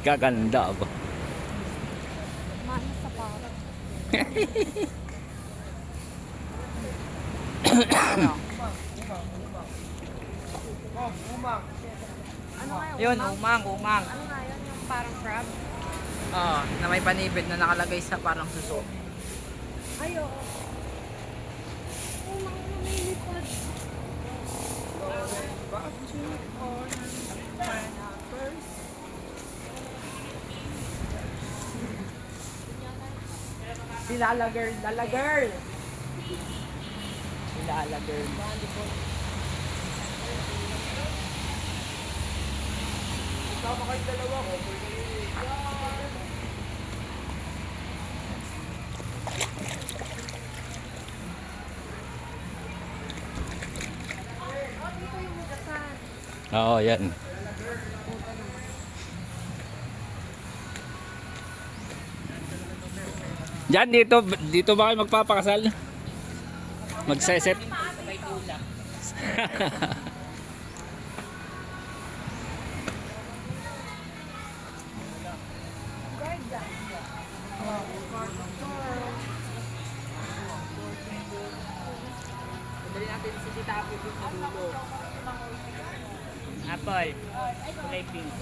Gaganda ba? Manas sa parang. Ano? Ano nga Yun, umang. Ano nga yun? Yung parang crab? Oo, na may panipid na nakalagay sa parang suso. Ay, oo. Umang na may lipad. Si Lala Girl, Lala Girl! Si Lala Girl. Tama kayo dalawa ko. Dito yung hugasan. Oo, yan. Diyan, dito ba kayo magpapakasal? Magseset? May tula. Dali natin si Tita Apo dito sa dulo. Apple. Kulay pink.